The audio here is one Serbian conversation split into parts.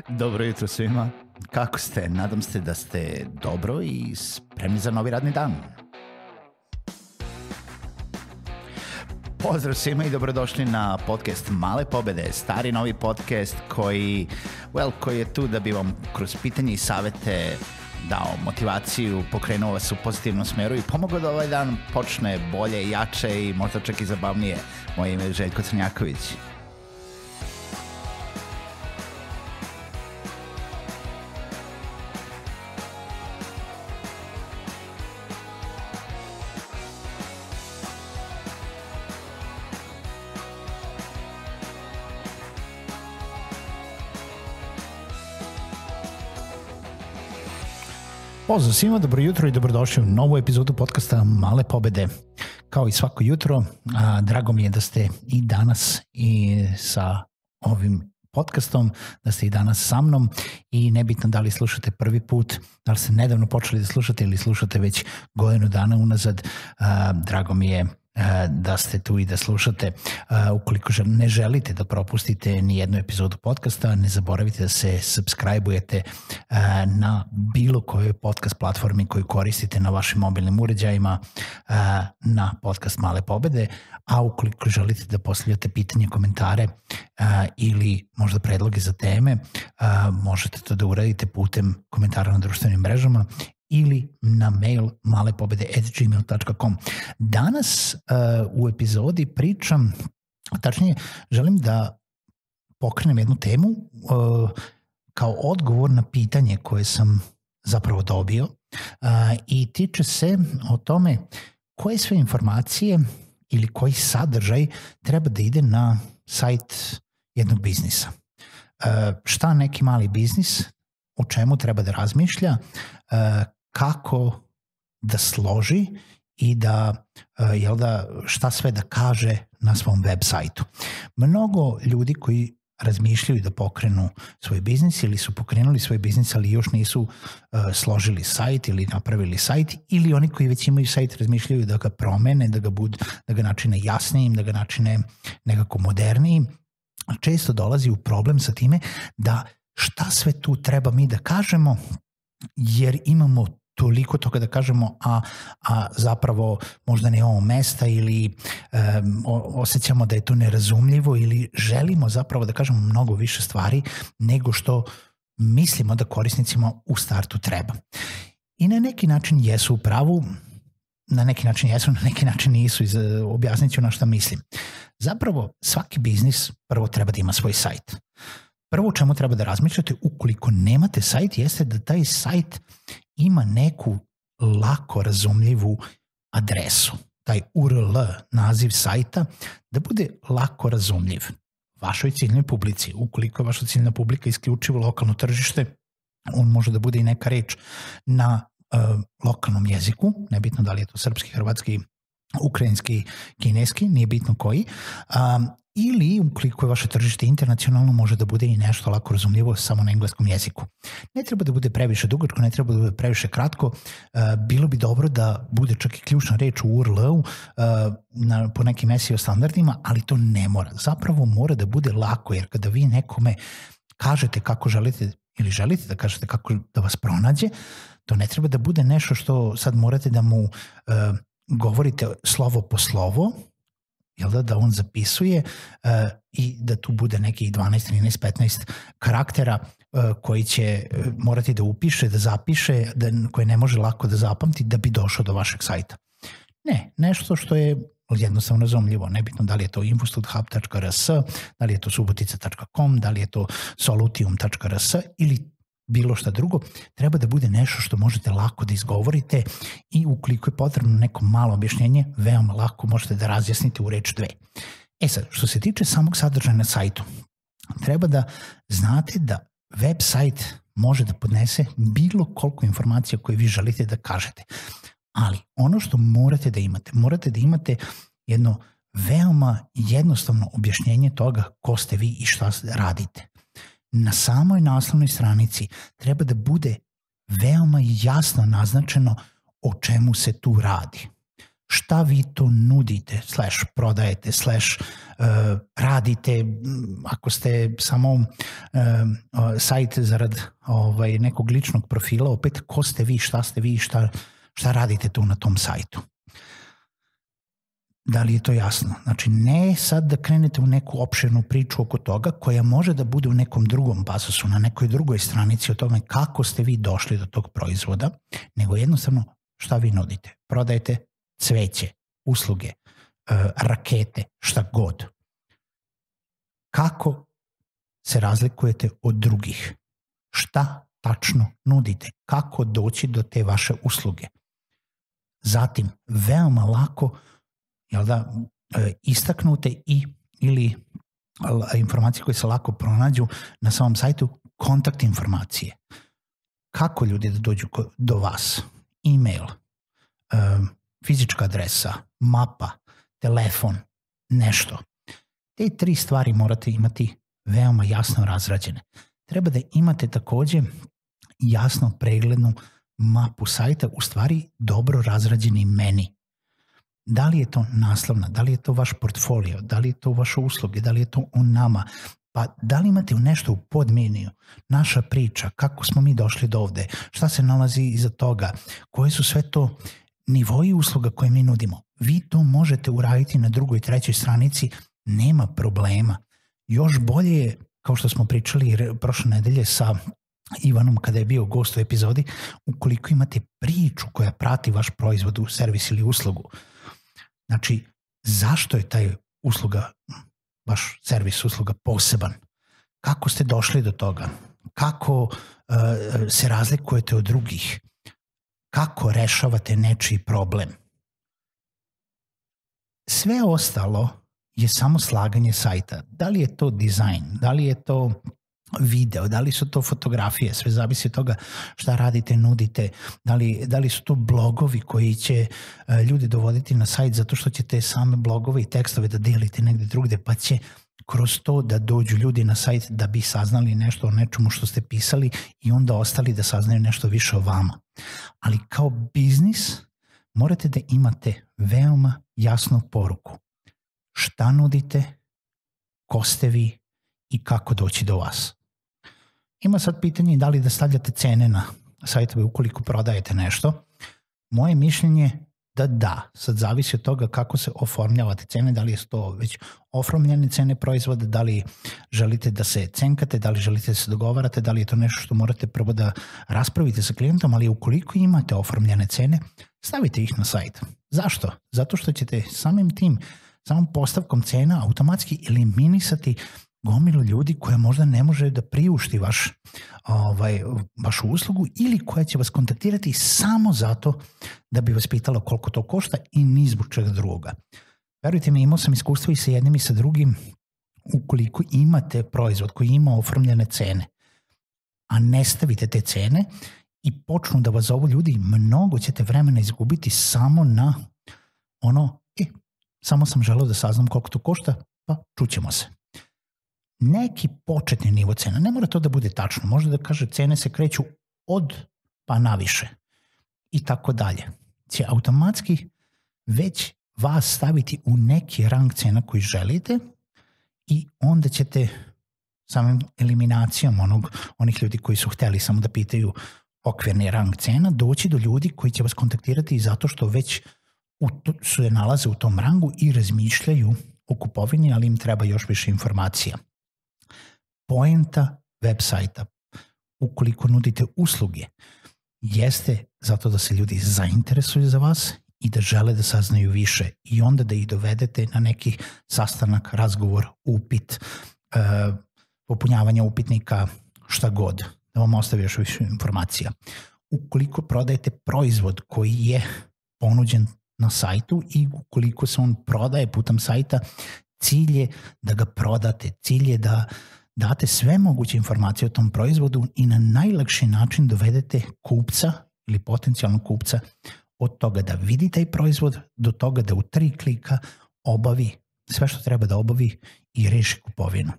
Dobro jutro svima. Kako ste? Nadam se da ste dobro i spremni za novi radni dan. Pozdrav svima i dobrodošli na podcast Male pobede, stari novi podcast koji je tu da bi vam kroz pitanje i savete dao motivaciju, pokrenuo vas u pozitivnom smeru i pomogao da ovaj dan počne bolje, jače i možda čak i zabavnije. Moje ime je Željko Crnjaković. Pozdrav svima, dobro jutro i dobrodošli u novu epizodu podcasta Male pobede. Kao i svako jutro, drago mi je da ste i danas i sa ovim podcastom, da ste i danas sa mnom i nebitno da li slušate prvi put, da li ste nedavno počeli da slušate ili slušate već godinu dana unazad, drago mi je da ste tu i da slušate. Ukoliko ne želite da propustite ni jednu epizodu podcasta, ne zaboravite da se subscribe-ujete na bilo kojoj podcast platformi koju koristite na vašim mobilnim uređajima na podcast Male pobede, a ukoliko želite da postavljate pitanje, komentare ili možda predloge za teme, možete to da uradite putem komentara na društvenim mrežama ili na mail malepobede@gmail.com. Danas u epizodi pričam, tačnije želim da pokrenem jednu temu kao odgovor na pitanje koje sam zapravo dobio i tiče se o tome koje sve informacije ili koji sadržaj treba da ide na sajt jednog biznisa. Šta neki mali biznis, o čemu treba da razmišlja, kako da složi i da šta sve da kaže na svom web sajtu. Mnogo ljudi koji razmišljaju da pokrenu svoj biznis ili su pokrenuli svoj biznis, ali još nisu složili sajt ili napravili sajt, ili oni koji već imaju sajt razmišljaju da ga promene, da ga načine jasnijim, da ga načine nekako modernijim. Često dolazi u problem sa time da šta sve tu treba mi da kažemo, jer imamo toliko toga da kažemo, a zapravo možda nemamo mesta ili osjećamo da je to nerazumljivo ili želimo zapravo da kažemo mnogo više stvari nego što mislimo da korisnicima u startu treba. I na neki način jesu u pravu, na neki način jesu, na neki način nisu, objasnit ću na šta mislim. Zapravo svaki biznis prvo treba da ima svoj sajt. Prvo o čemu treba da razmišljate ukoliko nemate sajt jeste da taj sajt ima neku lako razumljivu adresu. Taj URL, naziv sajta, da bude lako razumljiv vašoj ciljnoj publici. Ukoliko je vaša ciljna publika isključivo lokalno tržište, on može da bude i neka reč na lokalnom jeziku, nebitno da li je to srpski, hrvatski, ukrajinski, kineski, nije bitno koji, ili ukoliko je vaše tržište internacionalno, može da bude i nešto lako razumljivo samo na engleskom jeziku. Ne treba da bude previše dugačko, ne treba da bude previše kratko, bilo bi dobro da bude čak i ključna reč u URL-u po nekim SEO standardima, ali to ne mora. Zapravo mora da bude lako, jer kada vi nekome kažete kako želite ili želite da kažete kako da vas pronađe, to ne treba da bude nešto što sad morate da mu govorite slovo po slovo, da on zapisuje i da tu bude nekih 12, 13, 15 karaktera koji će morati da upiše, da zapiše, koje ne može lako da zapamti da bi došao do vašeg sajta. Ne, nešto što je jednostavno razumljivo, nebitno da li je to infostudhub.rs, da li je to subotica.com, da li je to solutium.rs ili bilo šta drugo, treba da bude nešto što možete lako da izgovorite i ukoliko je potrebno neko malo objašnjenje, veoma lako možete da razjasnite u reč dve. Sad, što se tiče samog sadržaja na sajtu, treba da znate da web sajt može da podnese bilo koliko informacija koje vi želite da kažete. Ali ono što morate da imate jedno veoma jednostavno objašnjenje toga ko ste vi i šta radite. Na samoj naslovnoj stranici treba da bude veoma jasno naznačeno o čemu se tu radi. šta vi to nudite, prodajete, radite, ako ste samo sajt zarad nekog ličnog profila, opet ko ste vi, šta radite tu na tom sajtu. Da li je to jasno? Znači, ne sad da krenete u neku opširnu priču oko toga koja može da bude u nekom drugom pasusu, na nekoj drugoj stranici o tome kako ste vi došli do tog proizvoda, nego jednostavno šta vi nudite. Prodajete cveće, usluge, rakete, šta god. Kako se razlikujete od drugih? Šta tačno nudite? Kako doći do te vaše usluge? Zatim, veoma lako istaknute ili informacije koje se lako pronađu na samom sajtu, kontakt informacije. Kako ljudi da dođu do vas? E-mail, fizička adresa, mapa, telefon, nešto. Te 3 stvari morate imati veoma jasno razrađene. Treba da imate takođe jasno preglednu mapu sajta, u stvari dobro razrađeni meni. Da li je to naslovna, da li je to vaš portfolio, da li je to vaše usluge, da li je to o nama, pa da li imate nešto u podmeniju, naša priča, kako smo mi došli do ovde, šta se nalazi iza toga, koje su sve to nivoji usluga koje mi nudimo. Vi to možete uraditi na 2. i 3. stranici, nema problema. Još bolje je, kao što smo pričali prošle nedelje sa Ivanom kada je bio gost u epizodi, ukoliko imate priču koja prati vaš proizvod, servis ili uslugu. Znači, zašto je taj usluga, vaš servis, usluga poseban? Kako ste došli do toga? Kako se razlikujete od drugih? Kako rešavate nečiji problem? Sve ostalo je samo slaganje sajta. Da li je to dizajn, da li je to video, da li su to fotografije, sve zavisi od toga šta radite, nudite, da li su to blogovi koji će ljudi dovoditi na sajt zato što ćete same blogove i tekstove da delite negde drugde, pa će kroz to da dođu ljudi na sajt da bi saznali nešto o nečemu što ste pisali i onda ostali da saznaju nešto više o vama. Ali kao biznis morate da imate veoma jasnu poruku. Šta nudite, ko ste vi i kako doći do vas. Ima sad pitanje da li da stavljate cene na sajtove ukoliko prodajete nešto. Moje mišljenje da. Sad zavisi od toga kako se oformljavate cene, da li je to već oformljene cene proizvoda, da li želite da se cenkate, da li želite da se dogovarate, da li je to nešto što morate prvo da raspravite sa klijentom, ali ukoliko imate oformljene cene, stavite ih na sajt. Zašto? Zato što ćete samom postavkom cena automatski eliminisati gomilu ljudi koja možda ne može da priušti vašu uslugu ili koja će vas kontaktirati samo zato da bi vas pitala koliko to košta i ni zbog čega drugoga. Verujte mi, imao sam iskustvo i sa jednim i sa drugim. Ukoliko imate proizvod koji ima oformljene cene, a ne stavite te cene i počnu da vas zovu ljudi, mnogo ćete vremena izgubiti samo na samo sam želeo da saznam koliko to košta, pa čućemo se. Neki početni nivo cena, ne mora to da bude tačno, može da kaže cene se kreću od pa naviše i tako dalje. Će automatski već vas staviti u neki rang cena koji želite i onda ćete samim eliminacijom onih ljudi koji su hteli samo da pitaju okvirni rang cena doći do ljudi koji će vas kontaktirati zato što već se nalaze u tom rangu i razmišljaju o kupovini, ali im treba još više informacija. Poenta web sajta, ukoliko nudite usluge, jeste zato da se ljudi zainteresuju za vas i da žele da saznaju više i onda da ih dovedete na neki sastanak, razgovor, upit, popunjavanje upitnika, šta god, da vam ostavi još više informacija. Ukoliko prodajete proizvod koji je ponuđen na sajtu i ukoliko se on prodaje putem sajta, cilj je da ga prodate, cilj je da date sve moguće informacije o tom proizvodu i na najlakši način dovedete kupca ili potencijalnog kupca od toga da vidi taj proizvod do toga da u 3 klika obavi sve što treba da obavi i reši kupovinu.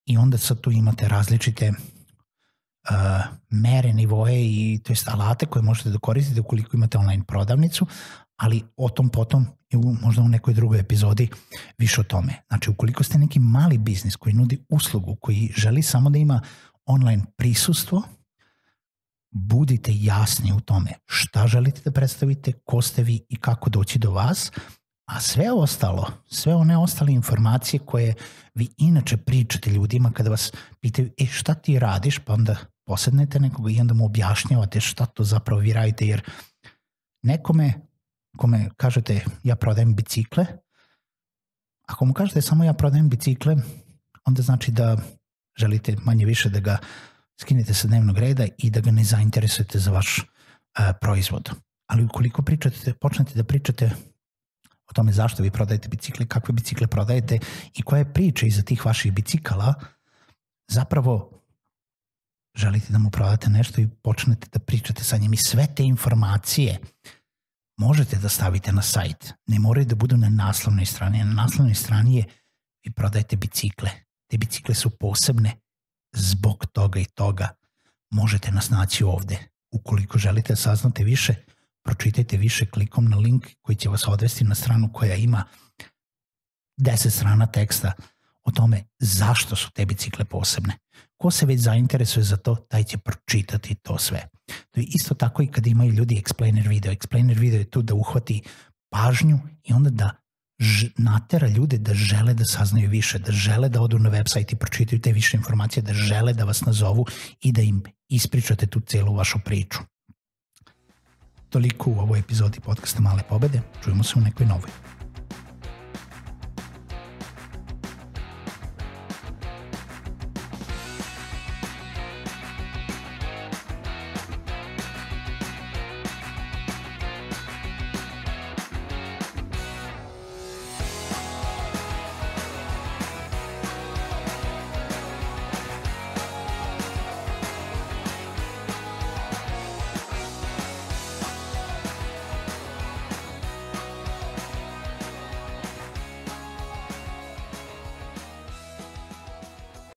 I onda sad tu imate različite mere, nivoje i to jest alate koje možete da koristite ukoliko imate online prodavnicu, ali o tom potom i možda u nekoj drugoj epizodi više o tome. Znači, ukoliko ste neki mali biznis koji nudi uslugu, koji želi samo da ima online prisustvo, budite jasni u tome šta želite da predstavite, ko ste vi i kako doći do vas, a sve ostalo, sve one ostale informacije koje vi inače pričate ljudima kada vas pitaju šta ti radiš, pa onda posednete nekoga i onda mu objašnjavate šta to zapravo vi radite, jer nekome kome kažete ja prodajem bicikle, ako mu kažete samo ja prodajem bicikle, onda znači da želite manje više da ga skinete sa dnevnog reda i da ga ne zainteresujete za vaš proizvod. Ali ukoliko počnete da pričate o tome zašto vi prodajete bicikle, kakve bicikle prodajete i koja je priča iza tih vaših bicikala, zapravo želite da mu prodate nešto i počnete da pričate sa njim i sve te informacije možete da stavite na sajt. Ne moraju da budu na naslovnoj strani. Na naslovnoj strani je vi prodajete bicikle. Te bicikle su posebne zbog toga i toga. Možete nas naći ovde. Ukoliko želite da saznate više, pročitajte više klikom na link koji će vas odvesti na stranu koja ima 10 strana teksta o tome zašto su te bicikle posebne. Ko se već zainteresuje za to, taj će pročitati to sve. To je isto tako i kada imaju ljudi explainer video. Explainer video je tu da uhvati pažnju i onda da natera ljude da žele da saznaju više, da žele da odu na website i pročitaju te više informacije, da žele da vas nazovu i da im ispričate tu celu vašu priču. Toliko u ovoj epizodi podcasta Male pobede. Čujemo se u nekoj novoj.